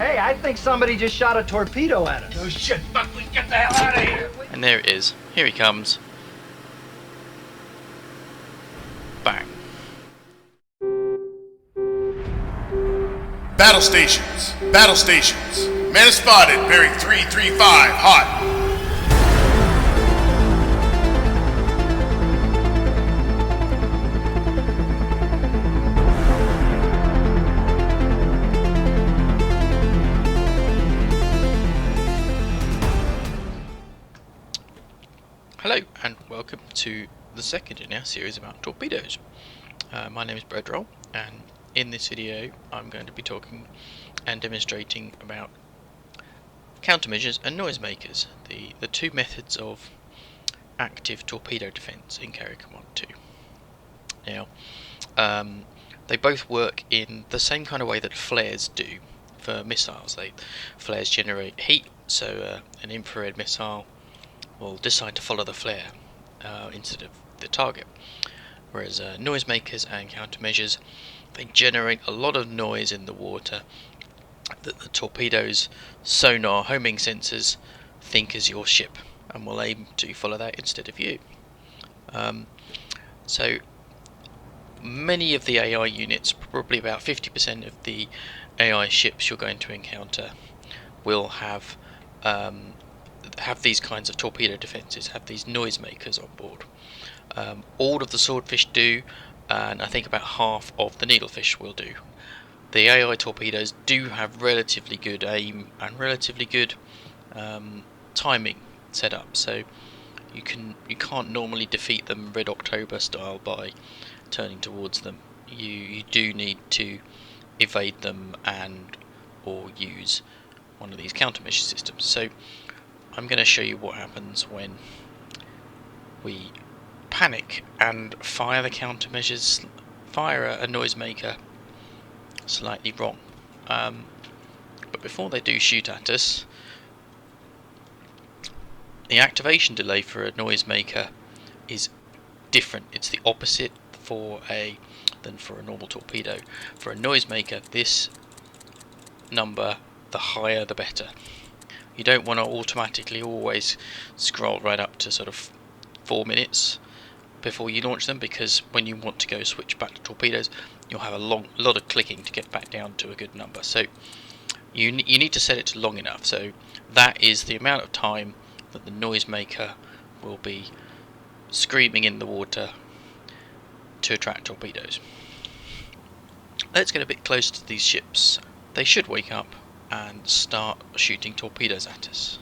Hey, I think somebody just shot a torpedo at us. Oh shit, fuck, we get the hell out of here! And there it is. Here he comes. Bang. Battle stations. Battle stations. Man is spotted, bearing 335, hot. Hello and welcome to the second in our series about torpedoes. My name is Bredroll, and in this video I'm going to be talking and demonstrating about countermeasures and noisemakers, the two methods of active torpedo defense in Carrier Command 2. Now, they both work in the same kind of way that flares do for missiles. Flares generate heat, so an infrared missile will decide to follow the flare instead of the target, whereas noisemakers and countermeasures, they generate a lot of noise in the water that the torpedoes, sonar, homing sensors think is your ship and will aim to follow that instead of you. So many of the AI units, probably about 50% of the AI ships you're going to encounter, will have these kinds of torpedo defences, have these noisemakers on board. All of the swordfish do, and I think about half of the needlefish will do. The AI torpedoes do have relatively good aim and relatively good timing set up, so you can't normally defeat them Red October style by turning towards them. You do need to evade them and or use one of these countermeasure systems. So I'm going to show you what happens when we panic and fire the countermeasures, fire a noisemaker slightly wrong. But before they do shoot at us, the activation delay for a noisemaker is different. It's the opposite than for a normal torpedo. For a noisemaker, this number, the higher the better. You don't want to automatically always scroll right up to sort of 4 minutes before you launch them, because when you want to go switch back to torpedoes, you'll have a lot of clicking to get back down to a good number. So you need to set it to long enough. So that is the amount of time that the noisemaker will be screaming in the water to attract torpedoes. Let's get a bit closer to these ships. They should wake up and start shooting torpedoes at us.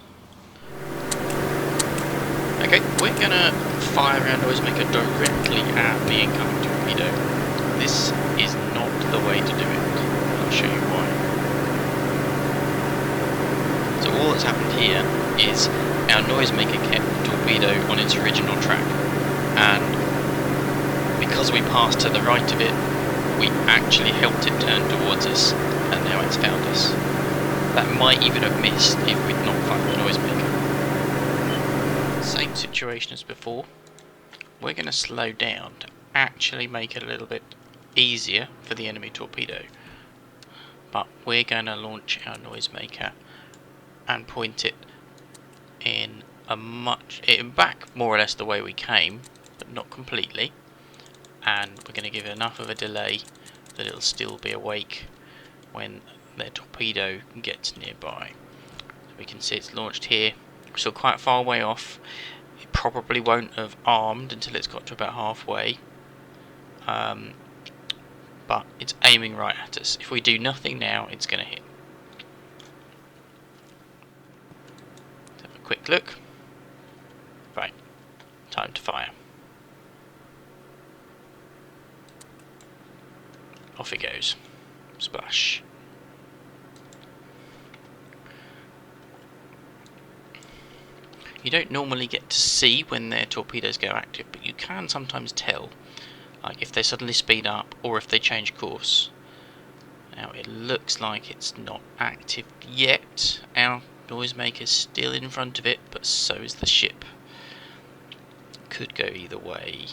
Okay, we're gonna fire our noisemaker directly at the incoming torpedo. This is not the way to do it. I'll show you why. So all that's happened here is our noisemaker kept the torpedo on its original track, and because we passed to the right of it, we actually helped it turn towards us, and now it's found us. That might even have missed if we'd not fired the noisemaker. Same situation as before. We're going to slow down to actually make it a little bit easier for the enemy torpedo. But we're going to launch our noisemaker and point it in back more or less the way we came, but not completely. And we're going to give it enough of a delay that it'll still be awake when their torpedo gets nearby. So we can see it's launched here. We're still quite far away off. It probably won't have armed until it's got to about halfway. But it's aiming right at us. If we do nothing now, it's going to hit. Let's have a quick look. Right, time to fire. Off it goes. Splash. You don't normally get to see when their torpedoes go active, but you can sometimes tell, like if they suddenly speed up or if they change course. Now it looks like it's not active yet. Our noisemaker's still in front of it, but so is the ship. Could go either way.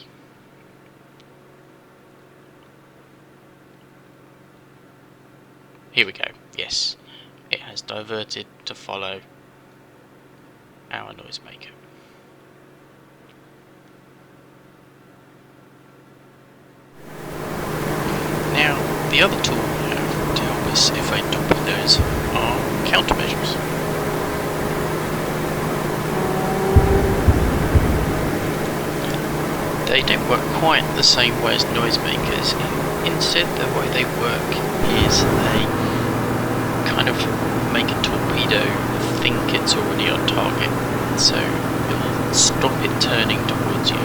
Here we go. Yes. it has diverted to follow our Noisemaker. Now, the other tool we have to help us evade torpedoes are countermeasures. They don't work quite the same way as Noisemakers. Instead, the way they work is they kind of make a torpedo think it's already on target, so it'll stop it turning towards you,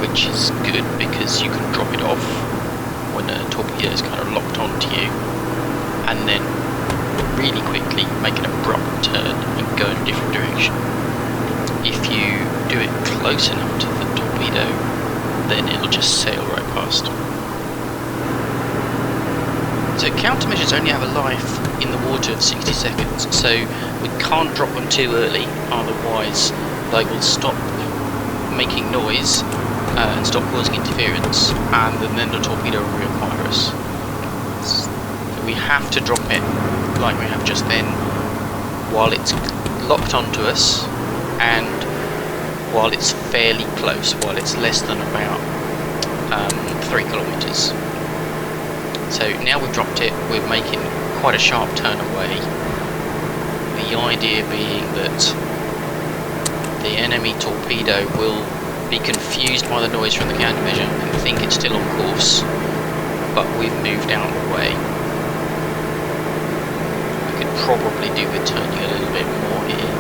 which is good because you can drop it off when a torpedo is kind of locked onto you, and then really quickly make an abrupt turn and go in a different direction. If you do it close enough to the torpedo, then it'll just sail right past. So countermeasures only have a life in the water of 60 seconds, so we can't drop them too early, otherwise they will stop making noise and stop causing interference, and then the torpedo will reacquire us. So we have to drop it like we have just then, while it's locked onto us, and while it's fairly close, while it's less than about 3 kilometers. So now we've dropped it, we're making quite a sharp turn away. The idea being that the enemy torpedo will be confused by the noise from the countermeasure and think it's still on course, but we've moved out of the way. We could probably do with turning a little bit more here,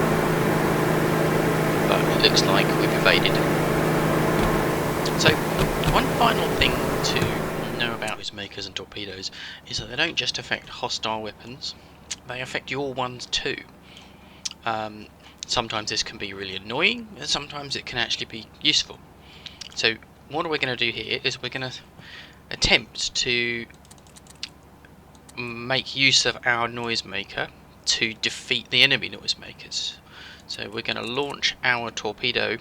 but it looks like we've evaded. So one final thing to know about Noisemakers and torpedoes is that they don't just affect hostile weapons, they affect your ones too. Sometimes this can be really annoying, and sometimes it can actually be useful. So what we're going to do here is we're going to attempt to make use of our Noisemaker to defeat the enemy Noisemakers. So we're going to launch our torpedo,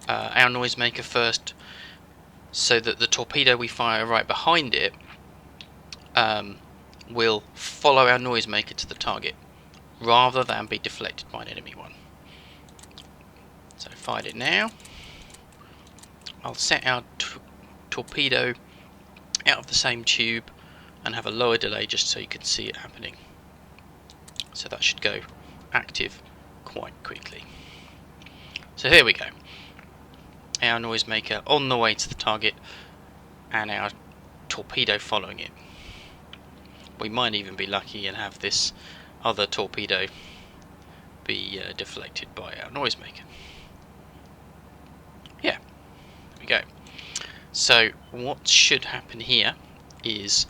our Noisemaker first, so that the torpedo we fire right behind it will follow our Noisemaker to the target, rather than be deflected by an enemy one. So fired it now. I'll set our torpedo out of the same tube and have a lower delay just so you can see it happening. So that should go active quite quickly. So here we go. Our Noisemaker on the way to the target and our torpedo following it. We might even be lucky and have this other torpedo be deflected by our Noisemaker. Yeah, there we go. So what should happen here is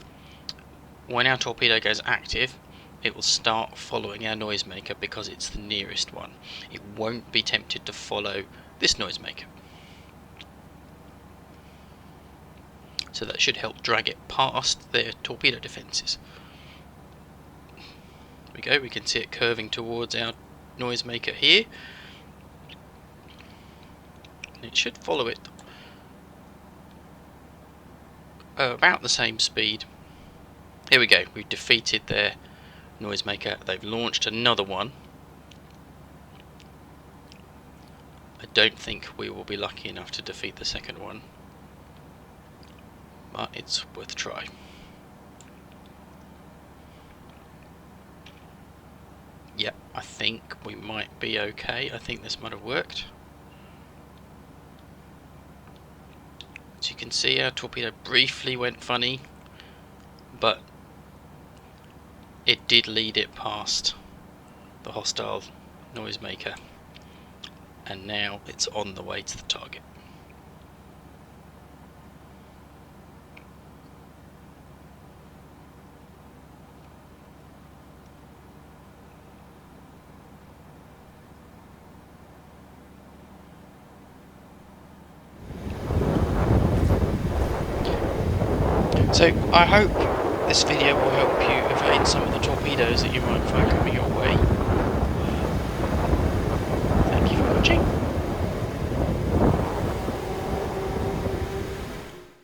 when our torpedo goes active, it will start following our Noisemaker because it's the nearest one. It won't be tempted to follow this Noisemaker. So that should help drag it past their torpedo defences. There we go, we can see it curving towards our Noisemaker here. And it should follow it about the same speed. Here we go, we've defeated their Noisemaker. They've launched another one. I don't think we will be lucky enough to defeat the second one, but it's worth a try. Yep, I think we might be okay. I think this might have worked. As you can see, our torpedo briefly went funny, but it did lead it past the hostile Noisemaker, and now it's on the way to the target. So I hope this video will help you evade some of the torpedoes that you might find coming your way. Thank you for watching.